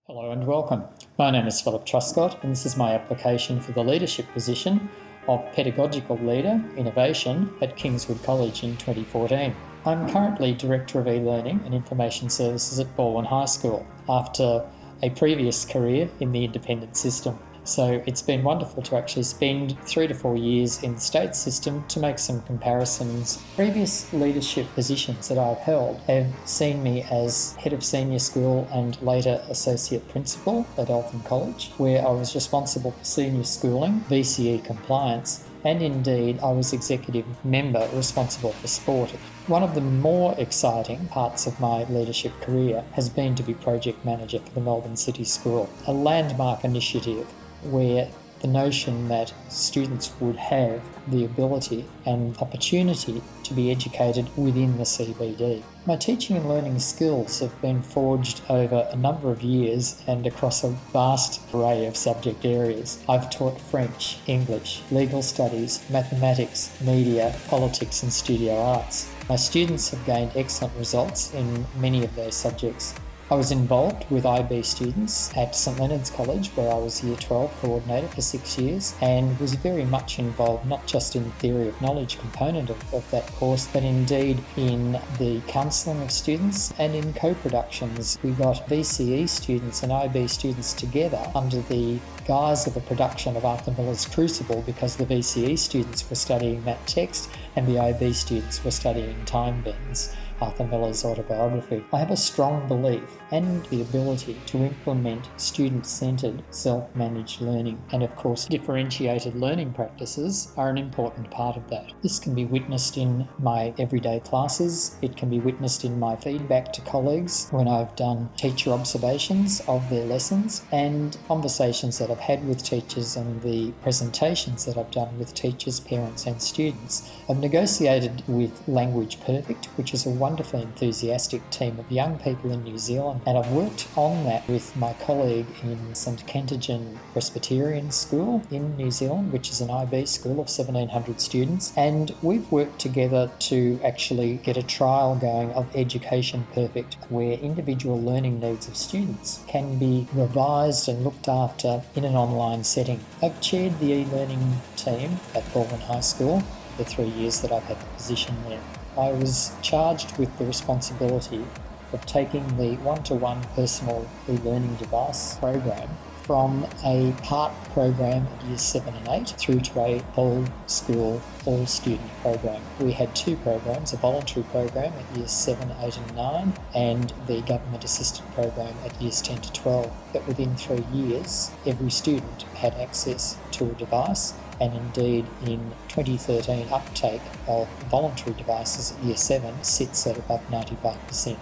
Hello and welcome. My name is Philip Truscott and this is my application for the leadership position of Pedagogical Leader Innovation at Kingswood College in 2014. I'm currently Director of E-Learning and Information Services at Baldwin High School after a previous career in the independent system. So it's been wonderful to actually spend 3 to 4 years in the state system to make some comparisons. Previous leadership positions that I've held have seen me as head of senior school and later associate principal at Eltham College, where I was responsible for senior schooling, VCE compliance, and indeed I was executive member responsible for sport. One of the more exciting parts of my leadership career has been to be project manager for the Melbourne City School, a landmark initiative where the notion that students would have the ability and opportunity to be educated within the CBD. My teaching and learning skills have been forged over a number of years and across a vast array of subject areas. I've taught French, English, legal studies, mathematics, media, politics and studio arts. My students have gained excellent results in many of those subjects. I was involved with IB students at St Leonard's College, where I was Year 12 coordinator for 6 years, and was very much involved not just in the theory of knowledge component of that course, but indeed in the counselling of students and in co-productions. We got VCE students and IB students together under the guise of a production of Arthur Miller's Crucible, because the VCE students were studying that text and the IB students were studying Time Bends, Arthur Miller's autobiography. I have a strong belief and the ability to implement student-centred, self-managed learning, and of course differentiated learning practices are an important part of that. This can be witnessed in my everyday classes, it can be witnessed in my feedback to colleagues when I've done teacher observations of their lessons and conversations that I've had with teachers and the presentations that I've done with teachers, parents and students. I've negotiated with Language Perfect, which is a wonderfully enthusiastic team of young people in New Zealand, and I've worked on that with my colleague in St Kentigern Presbyterian School in New Zealand, which is an IB school of 1,700 students, and we've worked together to actually get a trial going of Education Perfect, where individual learning needs of students can be revised and looked after in an online setting. I've chaired the e-learning team at Baldwin High School the 3 years that I've had the position there. I was charged with the responsibility of taking the one-to-one personal e-learning device program from a part program at Years 7 and 8 through to a whole school, all-student program. We had 2 programs, a voluntary program at Years 7, 8 and 9 and the government-assisted program at Years 10 to 12. But within 3 years, every student had access to a device, and indeed in 2013 uptake of voluntary devices at Year 7 sits at above 95%.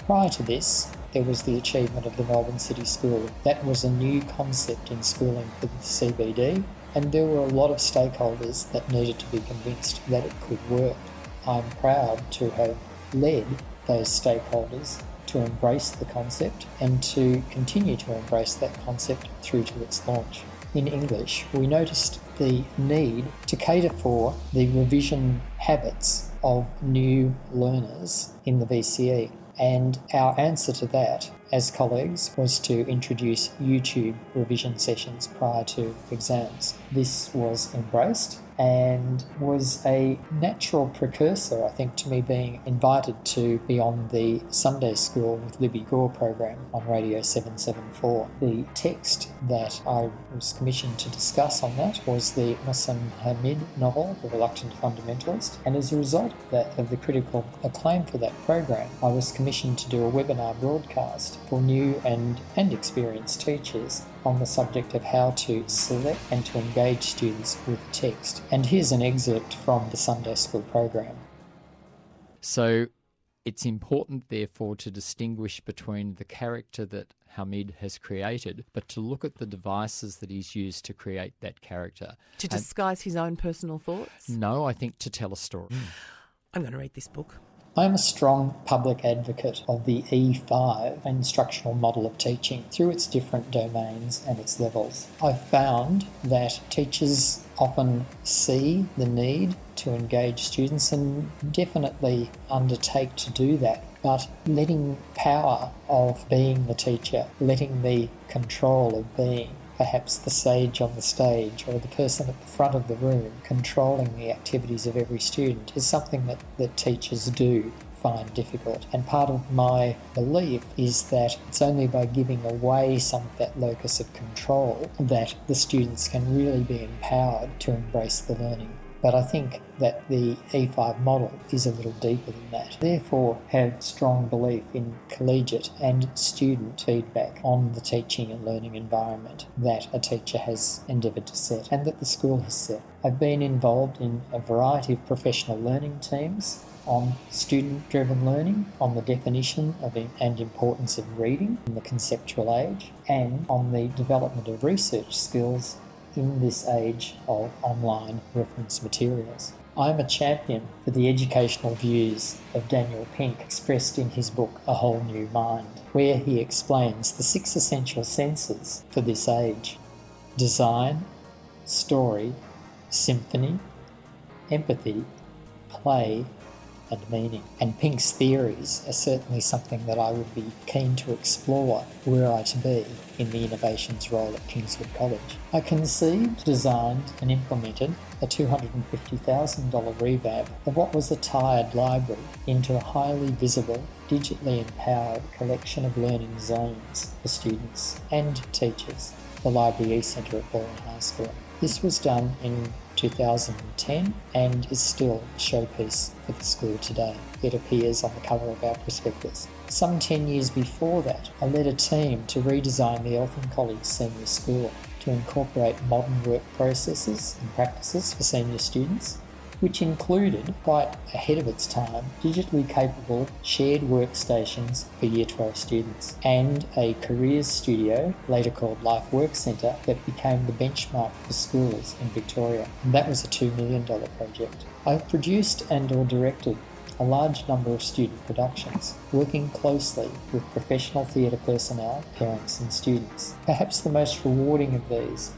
Prior to this, there was the achievement of the Melbourne City School. That was a new concept in schooling for the CBD, and there were a lot of stakeholders that needed to be convinced that it could work. I'm proud to have led those stakeholders to embrace the concept and to continue to embrace that concept through to its launch. In English, we noticed the need to cater for the revision habits of new learners in the VCE. And our answer to that as colleagues was to introduce YouTube revision sessions prior to exams. This was embraced and was a natural precursor, I think, to me being invited to be on the Sunday School with Libby Gore program on Radio 774. The text that I was commissioned to discuss on that was the Muslim Hamid novel, The Reluctant Fundamentalist, and as a result of the critical acclaim for that program, I was commissioned to do a webinar broadcast for new and experienced teachers on the subject of how to select and to engage students with text. And here's an excerpt from the Sunday School program. So it's important, therefore, to distinguish between the character that Hamid has created, but to look at the devices that he's used to create that character. To disguise his own personal thoughts? No, I think to tell a story. I'm going to read this book. I am a strong public advocate of the E5 instructional model of teaching through its different domains and its levels. I've found that teachers often see the need to engage students and definitely undertake to do that but letting power of being the teacher, letting the control of being perhaps the sage on the stage or the person at the front of the room controlling the activities of every student is something that teachers do find difficult. And part of my belief is that it's only by giving away some of that locus of control that the students can really be empowered to embrace the learning. But I think that the E5 model is a little deeper than that. Therefore, have strong belief in collegiate and student feedback on the teaching and learning environment that a teacher has endeavoured to set and that the school has set. I've been involved in a variety of professional learning teams on student-driven learning, on the definition of and importance of reading in the conceptual age, and on the development of research skills in this age of online reference materials. I'm a champion for the educational views of Daniel Pink expressed in his book A Whole New Mind, where he explains the 6 essential senses for this age: design, story, symphony, empathy, play, and meaning. And Pink's theories are certainly something that I would be keen to explore were I to be in the innovations role at Kingswood College. I conceived, designed and implemented a $250,000 revamp of what was a tired library into a highly visible, digitally empowered collection of learning zones for students and teachers, the Library E-Centre at Baldwin High School. This was done in 2010 and is still a showpiece for the school today. It appears on the cover of our prospectus. Some 10 years before that, I led a team to redesign the Eltham College Senior School to incorporate modern work processes and practices for senior students, which included, quite ahead of its time, digitally capable shared workstations for Year 12 students and a careers studio, later called Life Work Centre, that became the benchmark for schools in Victoria. And that was a $2 million project. I've produced and or directed a large number of student productions, working closely with professional theatre personnel, parents and students. Perhaps the most rewarding of these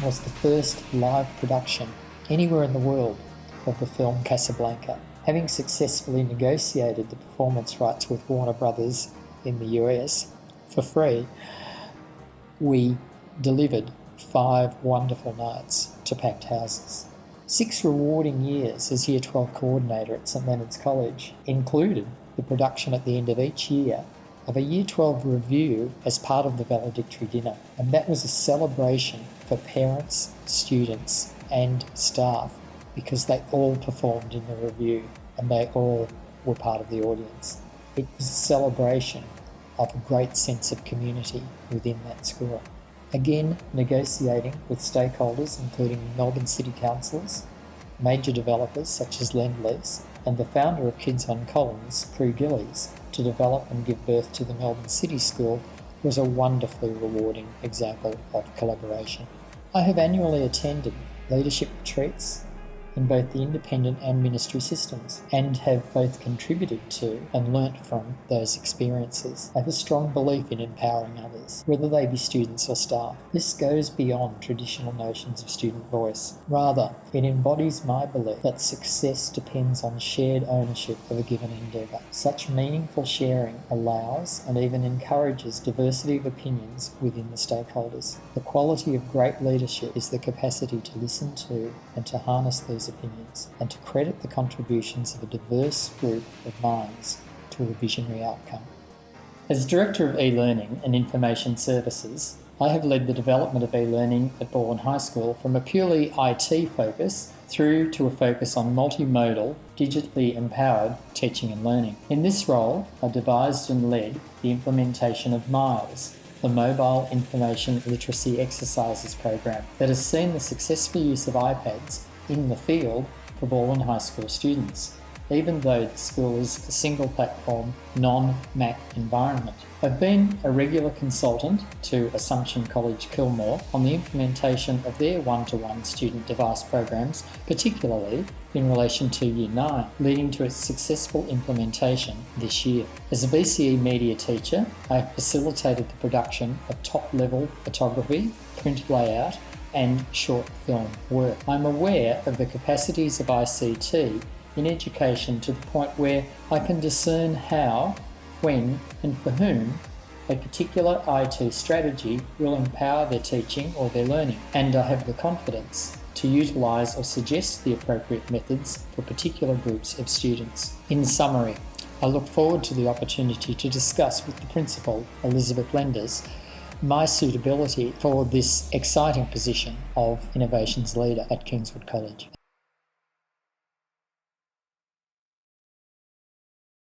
was the first live production anywhere in the world of the film Casablanca. Having successfully negotiated the performance rights with Warner Brothers in the US for free, we delivered 5 wonderful nights to packed houses. 6 rewarding years as Year 12 coordinator at St Leonard's College included the production at the end of each year of a Year 12 review as part of the valedictory dinner. And that was a celebration for parents, students and staff, because they all performed in the review and they all were part of the audience. It was a celebration of a great sense of community within that school. Again, negotiating with stakeholders including Melbourne City Councils, major developers such as Lendlease, and the founder of Kids on Collins, Prue Gillies, to develop and give birth to the Melbourne City School was a wonderfully rewarding example of collaboration. I have annually attended leadership retreats in both the independent and ministry systems, and have both contributed to and learnt from those experiences. I have a strong belief in empowering others, whether they be students or staff. This goes beyond traditional notions of student voice. Rather, it embodies my belief that success depends on shared ownership of a given endeavour. Such meaningful sharing allows and even encourages diversity of opinions within the stakeholders. The quality of great leadership is the capacity to listen to and to harness these opinions, and to credit the contributions of a diverse group of minds to a visionary outcome. As Director of E-Learning and Information Services, I have led the development of e-learning at Baldwin High School from a purely IT focus through to a focus on multimodal, digitally empowered teaching and learning. In this role, I devised and led the implementation of MILES, the Mobile Information Literacy Exercises program, that has seen the successful use of iPads in the field for Baldwin High School students, even though the school is a single platform, non-Mac environment. I've been a regular consultant to Assumption College Kilmore on the implementation of their one-to-one student device programs, particularly in relation to Year 9, leading to its successful implementation this year. As a BCE media teacher, I have facilitated the production of top-level photography, print layout, and short film work. I'm aware of the capacities of ICT in education to the point where I can discern how, when and for whom a particular IT strategy will empower their teaching or their learning, and I have the confidence to utilise or suggest the appropriate methods for particular groups of students. In summary, I look forward to the opportunity to discuss with the Principal, Elizabeth Lenders, my suitability for this exciting position of Innovations Leader at Kingswood College.